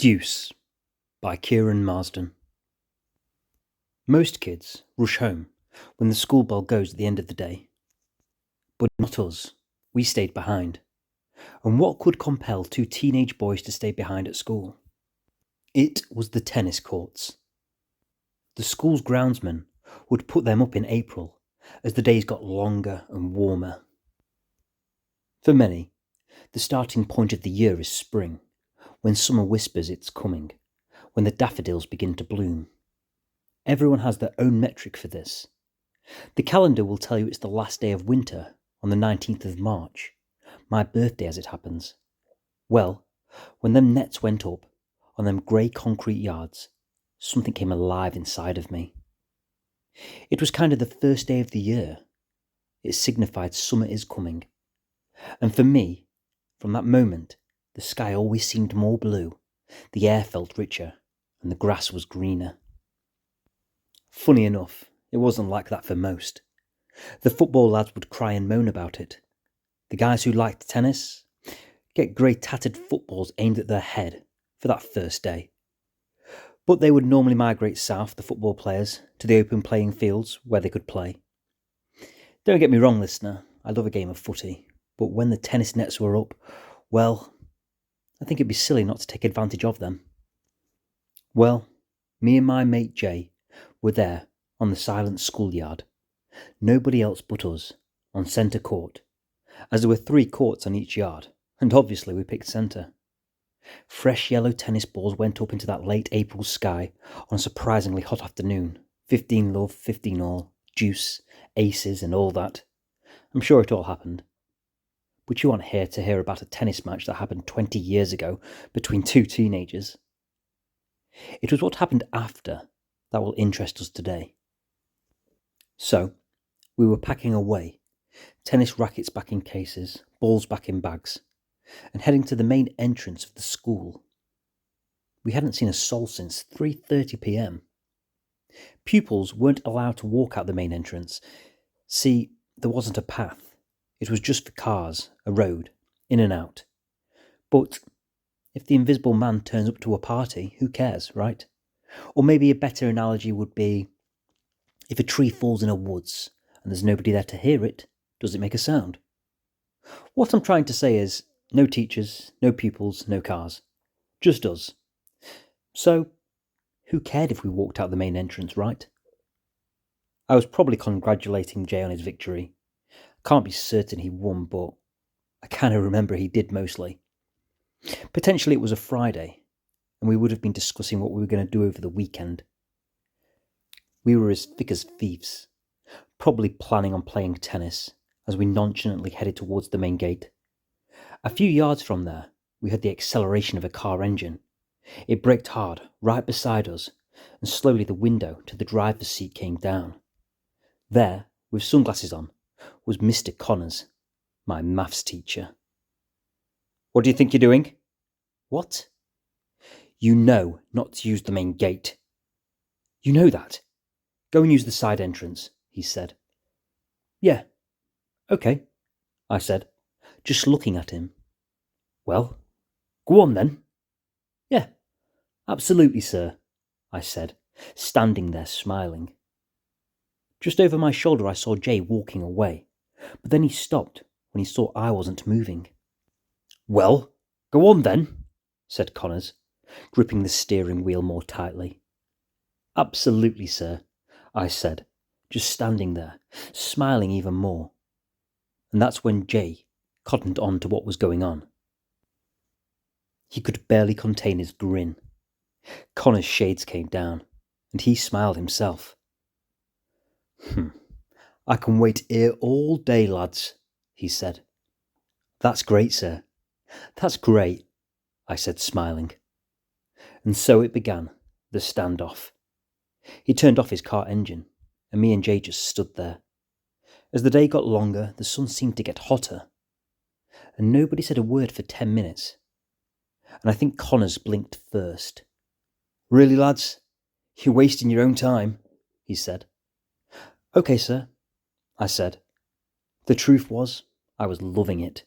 Deuce by Kieran Marsden. Most kids rush home when the school bell goes at the end of the day. But not us. We stayed behind. And what could compel two teenage boys to stay behind at school? It was the tennis courts. The school's groundsman would put them up in April as the days got longer and warmer. For many, the starting point of the year is spring, when summer whispers it's coming, when the daffodils begin to bloom. Everyone has their own metric for this. The calendar will tell you it's the last day of winter on the 19th of March, my birthday as it happens. Well, when them nets went up on them grey concrete yards, something came alive inside of me. It was kind of the first day of the year. It signified summer is coming. And for me, from that moment, the sky always seemed more blue, the air felt richer, and the grass was greener. Funny enough, it wasn't like that for most. The football lads would cry and moan about it. The guys who liked tennis get grey tattered footballs aimed at their head for that first day. But they would normally migrate south, the football players, to the open playing fields where they could play. Don't get me wrong, listener, I love a game of footy, but when the tennis nets were up, well, I think it'd be silly not to take advantage of them. Well, me and my mate Jay were there on the silent schoolyard. Nobody else but us, on centre court, as there were 3 courts on each yard, and obviously we picked centre. Fresh yellow tennis balls went up into that late April sky on a surprisingly hot afternoon. 15 love, 15 all, deuce, aces and all that. I'm sure it all happened. But you aren't here to hear about a tennis match that happened 20 years ago between 2 teenagers. It was what happened after that will interest us today. So, we were packing away, tennis rackets back in cases, balls back in bags, and heading to the main entrance of the school. We hadn't seen a soul since 3:30 p.m. Pupils weren't allowed to walk out the main entrance. See, there wasn't a path. It was just for cars, a road, in and out. But if the invisible man turns up to a party, who cares, right? Or maybe a better analogy would be, if a tree falls in a woods and there's nobody there to hear it, does it make a sound? What I'm trying to say is, no teachers, no pupils, no cars. Just us. So, who cared if we walked out the main entrance, right? I was probably congratulating Jay on his victory. Can't be certain he won, but I kind of remember he did mostly. Potentially it was a Friday, and we would have been discussing what we were going to do over the weekend. We were as thick as thieves, probably planning on playing tennis as we nonchalantly headed towards the main gate. A few yards from there, we heard the acceleration of a car engine. It braked hard, right beside us, and slowly the window to the driver's seat came down. There, with sunglasses on, was Mr. Connors, my maths teacher. "What do you think you're doing?" "What?" "You know not to use the main gate." "You know that? Go and use the side entrance," he said. "Yeah, okay," I said, just looking at him. "Well, go on then." "Yeah, absolutely, sir," I said, standing there smiling. Just over my shoulder I saw Jay walking away, but then he stopped when he saw I wasn't moving. "Well, go on then," said Connors, gripping the steering wheel more tightly. "Absolutely, sir," I said, just standing there, smiling even more. And that's when Jay cottoned on to what was going on. He could barely contain his grin. Connor's shades came down, and he smiled himself. "I can wait here all day, lads," he said. "That's great, sir. That's great," I said, smiling. And so it began, the standoff. He turned off his car engine, and me and Jay just stood there. As the day got longer, the sun seemed to get hotter, and nobody said a word for 10 minutes. And I think Connors blinked first. "Really, lads? You're wasting your own time," he said. "Okay, sir," I said. The truth was, I was loving it.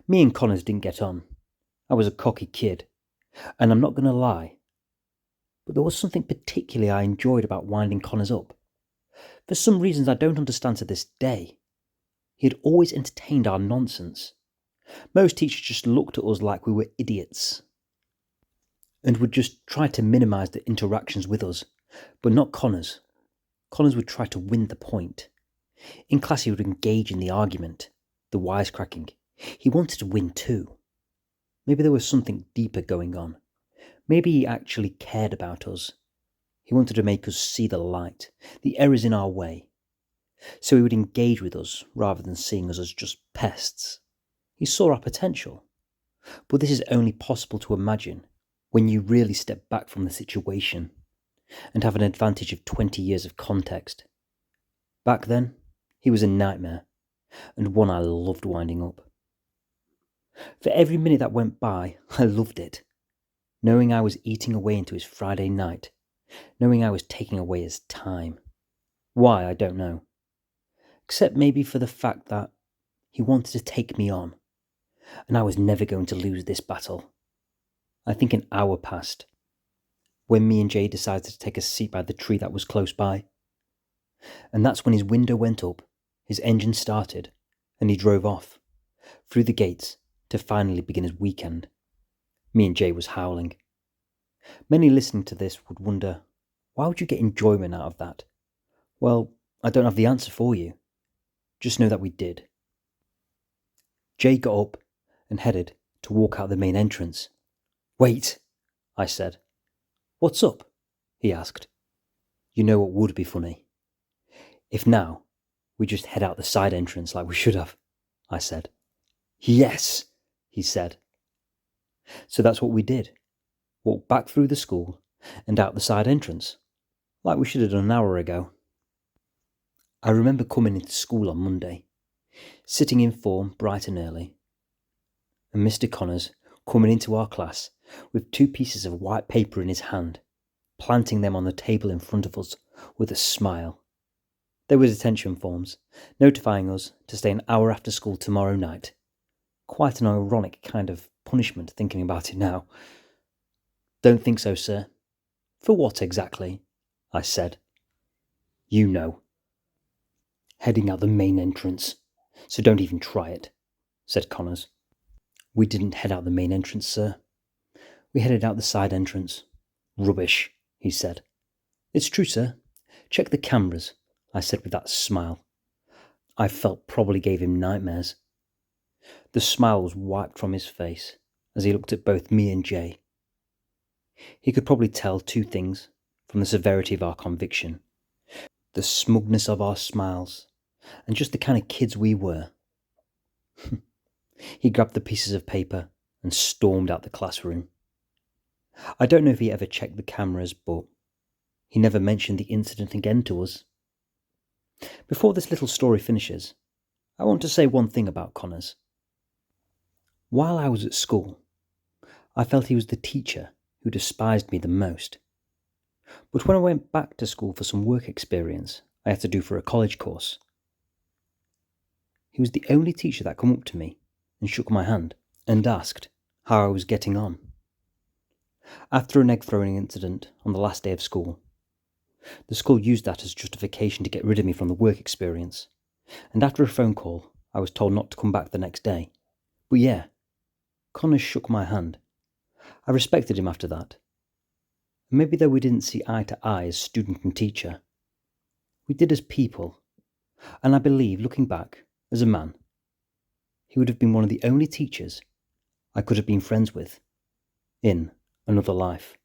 Me and Connors didn't get on. I was a cocky kid. And I'm not going to lie, but there was something particularly I enjoyed about winding Connors up. For some reasons I don't understand to this day, he had always entertained our nonsense. Most teachers just looked at us like we were idiots and would just try to minimise the interactions with us, but not Connors. Connors would try to win the point. In class he would engage in the argument, the wisecracking. He wanted to win too. Maybe there was something deeper going on. Maybe he actually cared about us. He wanted to make us see the light, the errors in our way. So he would engage with us rather than seeing us as just pests. He saw our potential. But this is only possible to imagine when you really step back from the situation and have an advantage of 20 years of context. Back then, he was a nightmare, and one I loved winding up. For every minute that went by, I loved it. Knowing I was eating away into his Friday night, knowing I was taking away his time. Why, I don't know. Except maybe for the fact that he wanted to take me on, and I was never going to lose this battle. I think an hour passed, when me and Jay decided to take a seat by the tree that was close by. And that's when his window went up, his engine started, and he drove off, through the gates, to finally begin his weekend. Me and Jay was howling. Many listening to this would wonder, why would you get enjoyment out of that? Well, I don't have the answer for you. Just know that we did. Jay got up and headed to walk out the main entrance. Wait, I said. What's up? He asked. You know what would be funny? If now we just head out the side entrance like we should have, I said. Yes, he said. So that's what we did. Walked back through the school and out the side entrance, like we should have done an hour ago. I remember coming into school on Monday, sitting in form bright and early, and Mr. Connors coming into our class with 2 pieces of white paper in his hand, planting them on the table in front of us with a smile. They were detention forms, notifying us to stay an hour after school tomorrow night. Quite an ironic kind of punishment, thinking about it now. Don't think so, sir. For what exactly? I said. You know. Heading out the main entrance, so don't even try it, said Connors. We didn't head out the main entrance, sir. We headed out the side entrance. Rubbish, he said. It's true, sir. Check the cameras, I said with that smile. I felt probably gave him nightmares. The smile was wiped from his face as he looked at both me and Jay. He could probably tell 2 things from the severity of our conviction, the smugness of our smiles, and just the kind of kids we were. He grabbed the pieces of paper and stormed out the classroom. I don't know if he ever checked the cameras, but he never mentioned the incident again to us. Before this little story finishes, I want to say one thing about Connors. While I was at school, I felt he was the teacher who despised me the most. But when I went back to school for some work experience I had to do for a college course, he was the only teacher that came up to me and shook my hand and asked how I was getting on. After an egg throwing incident on the last day of school, the school used that as justification to get rid of me from the work experience, and after a phone call I was told not to come back the next day. But yeah, Connors shook my hand. I respected him after that. And maybe though we didn't see eye to eye as student and teacher, we did as people, and I believe, looking back, as a man, he would have been one of the only teachers I could have been friends with in another life.